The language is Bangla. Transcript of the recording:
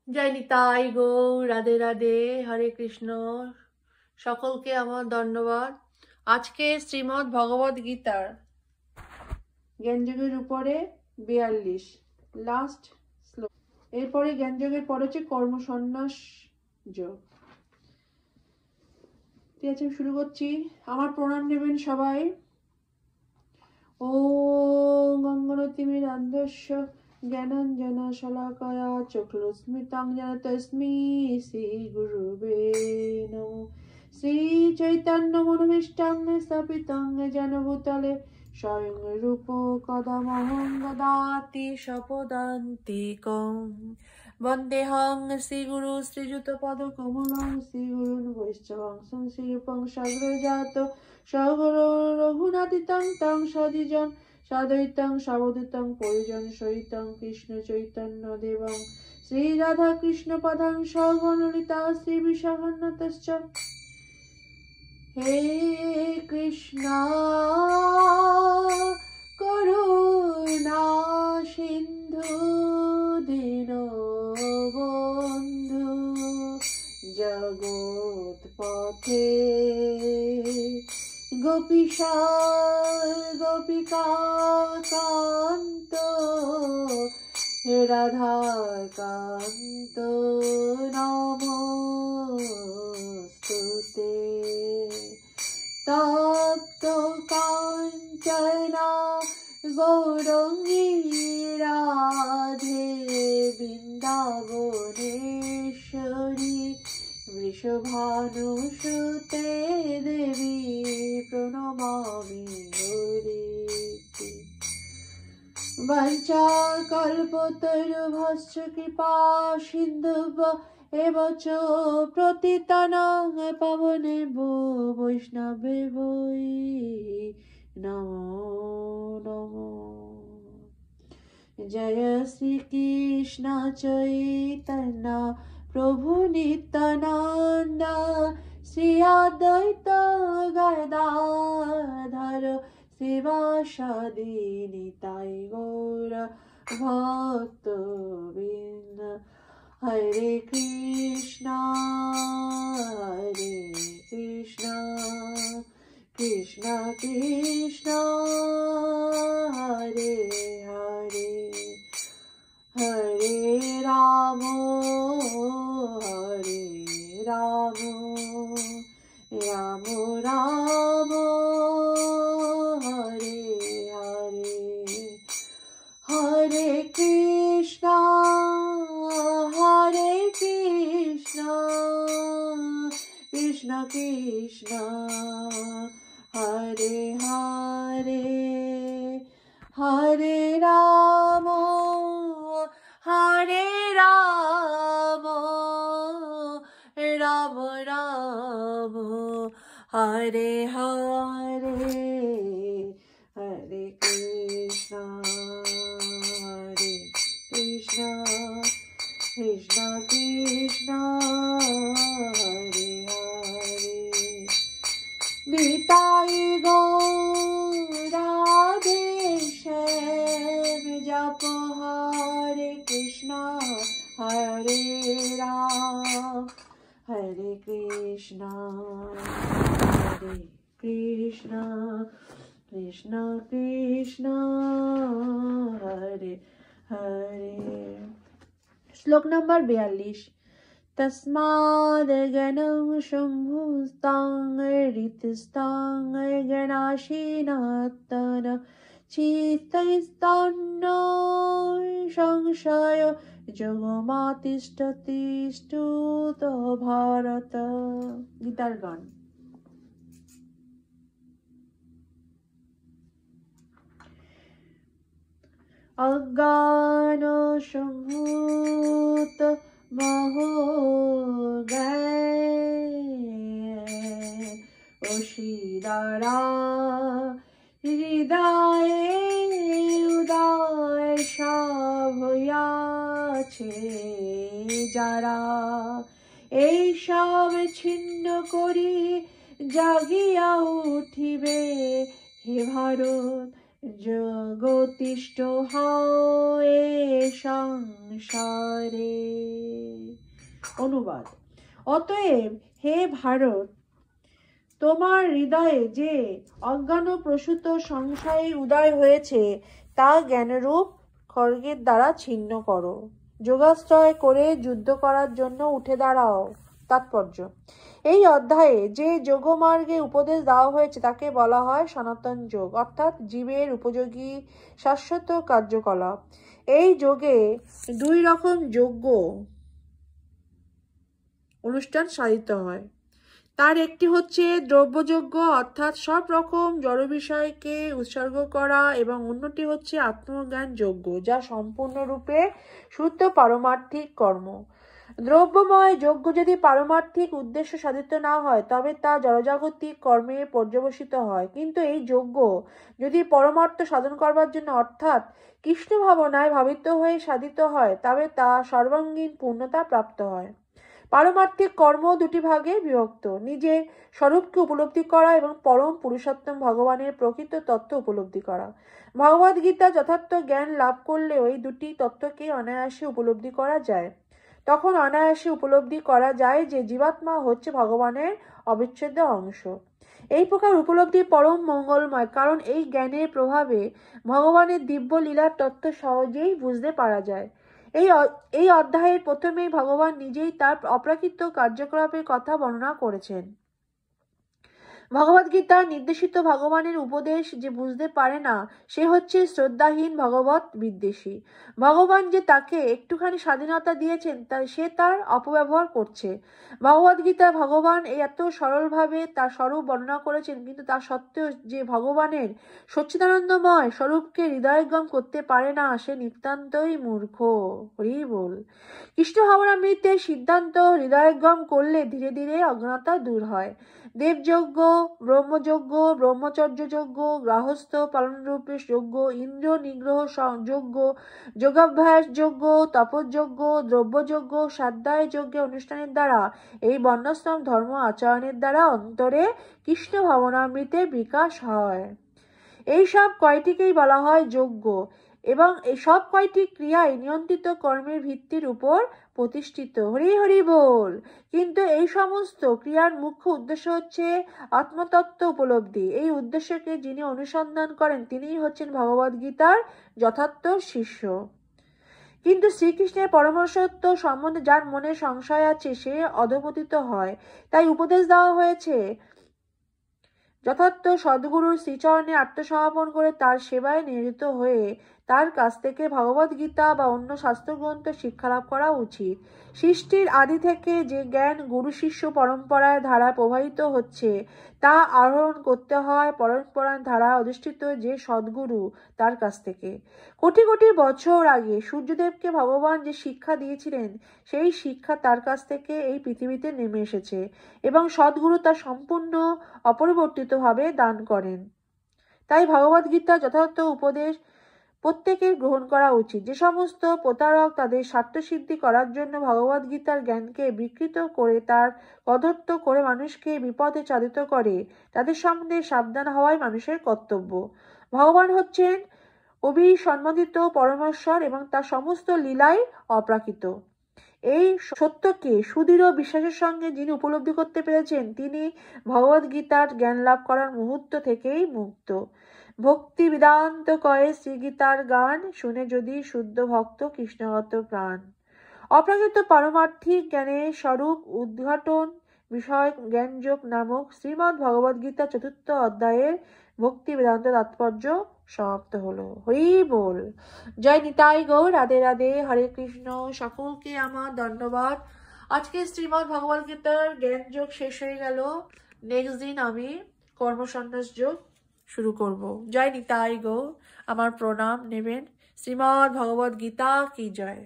জয় নিতাই গৌর, রাধে রাধে, হরে কৃষ্ণ। সকলকে আমার ধন্যবাদ। আজকে শ্রীমদ্ ভগবদ গীতার জ্ঞানযোগের উপরে 42 লাস্ট শ্লোক। এরপরে জ্ঞানযোগের পরে হচ্ছে কর্মসন্ন্যাস যোগ। ঠিক আছে, শুরু করছি। আমার প্রণাম নেবেন সবাই। ওম অঙ্গনতিমিরান্ধস্য জ্ঞানাঞ্জন শলাকয়া চক্ষুস্মিতাং যেন তস্मै শ্রী গুরুবে নমঃ। শ্রী চৈতন্য মনোভীষ্টং স্থাপিতং যেন ভূতলে স্বয়ং রূপ কদমহং দদাতি স্বপদান্তিকং। বন্দেহং শ্রীগুরু শ্রীযুতপদকমলং শ্রীগুরুन् বৈষ্ণবং শ্রীরূপং সাগ্রজাত সগরো রঘুনাথিতং তং সদিজং সাদৈতং সাবদূতং পরিজন সহিতং কৃষ্ণ চৈতন্য দেবং শ্রী রাধা কৃষ্ণ পদাং সগণলিতা শ্রী বিশাখান্বিতশ্চ। হে কৃষ্ণ করুণা সিন্ধু দীনবন্ধু জগৎপথে গোপীশা গোপিকা কান্ত রাধাকান্ত নমস্তুতে। তপ্ত কাঞ্চনা গৌরাঙ্গী রাধে বৃন্দাবনেশ্বরী বৃষভানুসুতে দেবী প্রণমামি হরি। বঞ্চাকল্পতরুভশ্চ কৃপা সিন্ধুভ্য এব চ পতিতানাং পাবনেভ্যো বৈষ্ণবেভ্যো নমো নমো। জয় শ্রীকৃষ্ণ চৈতন্য প্রভু নিত্যানন্দ শ্রী অদ্বৈত গদাধর শিবাসাদি নিতাই গৌর ভক্তবৃন্দ। হরে কৃষ্ণ কৃষ্ণ কৃষ্ণ হরে হরে হরে রাম রাম রাম রাম হরে হরে হরে কৃষ্ণ কৃষ্ণ কৃষ্ণ হরে হরে হরে রাম রাম রাম হরে হরে হরে কৃষ্ণ কৃষ্ণ কৃষ্ণ হরে হরে। নিতাই গৌর রাধে শ্যাম জপ হরে কৃষ্ণ হরে রাম হরে কৃষ্ণ কৃষ্ণ কৃষ্ণ হরে হরে। শ্লোক নম্বর 42। তস্মাদ গণং শম্ভুস্তাং ঋতস্তাং গণাশীনাত্তন চিত্তস্তান্ন সংশয় যোগমাতিষ্ঠতিষ্ঠুত ভারত। গীতার গান। অজ্ঞান সম্ভূত অসিদারা হৃদয়ে উদয় সব হইয়াছে যারা এই সব ছিন্ন করি জাগিয়া উঠিবে হে ভারত জগতিষ্ঠ হয় সংসারে। অনুবাদ। অতএব হে ভারত, তোমার হৃদয়ে যে অজ্ঞানপ্রসূত সংশয়ের উদয় হয়েছে তা জ্ঞানরূপ খড়গের দ্বারা ছিন্ন করো। যোগাশ্রয় করে যুদ্ধ করার জন্য উঠে দাঁড়াও। তাৎপর্য: এই অধ্যায়ে যে যোগমার্গে উপদেশ দেওয়া হয়েছে তাকে বলা হয় সনাতন যোগ, অর্থাৎ জীবের উপযোগী শাশ্বত কার্যকলাপ। এই যোগে দুই রকম যজ্ঞ অনুষ্ঠান সাধিত হয়। তার একটি হচ্ছে দ্রব্যযজ্ঞ, অর্থাৎ সব রকম জড় বিষয়কে উৎসর্গ করা, এবং অন্যটি হচ্ছে আত্মজ্ঞান যজ্ঞ, যা সম্পূর্ণরূপে শুদ্ধ পারমার্থিক কর্ম। দ্রব্যময় যজ্ঞ যদি পারমার্থিক উদ্দেশ্য সাধিত না হয় তবে তা জড়জাগতিক কর্মে পর্যবসিত হয়, কিন্তু এই যজ্ঞ যদি পরমার্থ সাধন করবার জন্য অর্থাৎ কৃষ্ণ ভাবনায় ভাবিত হয়ে সাধিত হয় তবে তা সর্বাঙ্গীন পূর্ণতা প্রাপ্ত হয়। পারমার্থিক কর্ম দুটি ভাগে বিভক্ত: নিজের স্বরূপকে উপলব্ধি করা এবং পরম পুরুষোত্তম ভগবানের প্রকৃত তত্ত্ব উপলব্ধি করা। ভগবদ গীতা যথার্থ জ্ঞান লাভ করলেও এই দুটি তত্ত্বকে অনায়াসে উপলব্ধি করা যায়। তখন অনায়াসে উপলব্ধি করা যায় যে জীবাত্মা হচ্ছে ভগবানের অবিচ্ছেদ্য অংশ। এই প্রকার উপলব্ধি পরম মঙ্গলময়, কারণ এই জ্ঞানের প্রভাবে ভগবানের দিব্য লীলার তত্ত্ব সহজেই বুঝতে পারা যায়। এই অধ্যায়ের প্রথমেই ভগবান নিজেই তার অপ্রাকৃত কার্যকলাপের কথা বর্ণনা করেছেন। ভগবদ্গীতার নির্দেশিত ভগবানের উপদেশ যে বুঝতে পারে না সে হচ্ছে শ্রদ্ধাহীন ভগবত বিদ্বেষী। ভগবান যে তাকে একটুখানি স্বাধীনতা দিয়েছেন সে তার অপব্যবহার করছে। ভগবদ্গীতা ভগবান এত সরলভাবে তার স্বরূপ বর্ণনা করেছেন, কিন্তু তা সত্ত্বেও যে ভগবানের সচ্চিদানন্দময় স্বরূপকে হৃদয়ঙ্গম করতে পারে না সে নিতান্তই মূর্খ। হরি বল। কৃষ্ণ ভাবনামৃতের সিদ্ধান্ত হৃদয়ঙ্গম করলে ধীরে ধীরে অজ্ঞানতা দূর হয়। দেবযজ্ঞ, ব্রহ্মযজ্ঞ, ব্রহ্মচর্য যজ্ঞ, গৃহস্থ পালনরূপে যজ্ঞ, ইন্দ্র নিগ্রহ যজ্ঞ, যোগাভ্যাস যজ্ঞ, তপযজ্ঞ, দ্রব্যযজ্ঞ, স্বাধ্যায় যজ্ঞের অনুষ্ঠানের দ্বারা এই বর্ণাশ্রম ধর্ম আচরণের দ্বারা অন্তরে কৃষ্ণ ভাবনামৃতের বিকাশ হয়। এই সব কয়টিকেই বলা হয় যজ্ঞ, এবং এই সব কয়টি ক্রিয়ায় নিয়ন্ত্রিত কর্মের ভিত্তির উপর প্রতিষ্ঠিত। হরি হরি বল। কিন্তু এই সমস্ত ক্রিয়ার মুখ্য উদ্দেশ্য হচ্ছে আত্মতত্ত্ব উপলব্ধি। এই উদ্দেশ্যকে যিনি অনুসন্ধান করেন তিনিই হচ্ছেন ভগবদ্গীতার যথার্থ শিষ্য। কিন্তু শ্রীকৃষ্ণের পরমার্থ সম্বন্ধে যার মনে সংশয় আছে সে অধঃপতিত হয়। তাই উপদেশ দেওয়া হয়েছে যথার্থ সদ্গুরুর শ্রীচরণে আত্মসমর্পণ করে তার সেবায় নিয়োজিত হয়ে তার কাছ থেকে ভগবদ্গীতা বা অন্য শাস্ত্রগ্রন্থ শিক্ষালাভ করা উচিত। সৃষ্টির আদি থেকে যে জ্ঞান গুরু শিষ্য পরম্পরায় ধারায় প্রবাহিত হচ্ছে তা আহরণ করতে হয় পরম্পরার ধারায় অধিষ্ঠিত যে সদ্গুরু তার কাছ থেকে। কোটি কোটি বছর আগে সূর্যদেবকে ভগবান যে শিক্ষা দিয়েছিলেন সেই শিক্ষা তার কাছ থেকে এই পৃথিবীতে নেমে এসেছে, এবং সদ্গুরু তা সম্পূর্ণ অপরিবর্তিতভাবে দান করেন। তাই ভগবদ্গীতা যথার্থ উপদেশ প্রত্যেকের গ্রহণ করা উচিত। যে সমস্ত প্রতারক তাদের স্বার্থসিদ্ধি করার জন্য ভগবদ্গীতার জ্ঞানকে বিকৃত করে তার কদর্থ করে মানুষকে বিপদে চালিত করে তাদের সম্বন্ধে সাবধান হওয়াই মানুষের কর্তব্য। ভগবান হচ্ছেন অবিসম্বাদিত পরমেশ্বর এবং তার সমস্ত লীলাই অপ্রাকৃত। এই সত্যকে সুদৃঢ় বিশ্বাসের সঙ্গে যিনি উপলব্ধি করতে পেরেছেন তিনি ভগবদ্গীতার জ্ঞান লাভ করার মুহূর্ত থেকেই মুক্ত। ভক্তি বেদান্ত কয়ে শ্রীগীতার গান শুনে যদি শুদ্ধ ভক্ত কৃষ্ণগত প্রাণ। অপ্রাকৃত পারমার্থিক জ্ঞানের স্বরূপ উদ্ঘাটন বিষয়ক জ্ঞানযোগ নামক শ্রীমদ্ ভগবদ্গীতা ৪র্থ অধ্যায়ের ভক্তি বেদান্ত তাৎপর্য সমাপ্ত হলো। হরি বল। জয় নিতাই গৌর। রাধে রাধে। হরে কৃষ্ণ। সকলকে আমার ধন্যবাদ। আজকে শ্রীমদ্ ভগবদ্গীতার জ্ঞান যোগ শেষ হয়ে গেল। নেক্সট দিন আমি কর্মসন্ন্যাস যোগ শুরু করব। জয় নিতাই গৌর। আমার প্রণাম নেবেন। শ্রীমদ্ ভগবদ্গীতা কি জয়।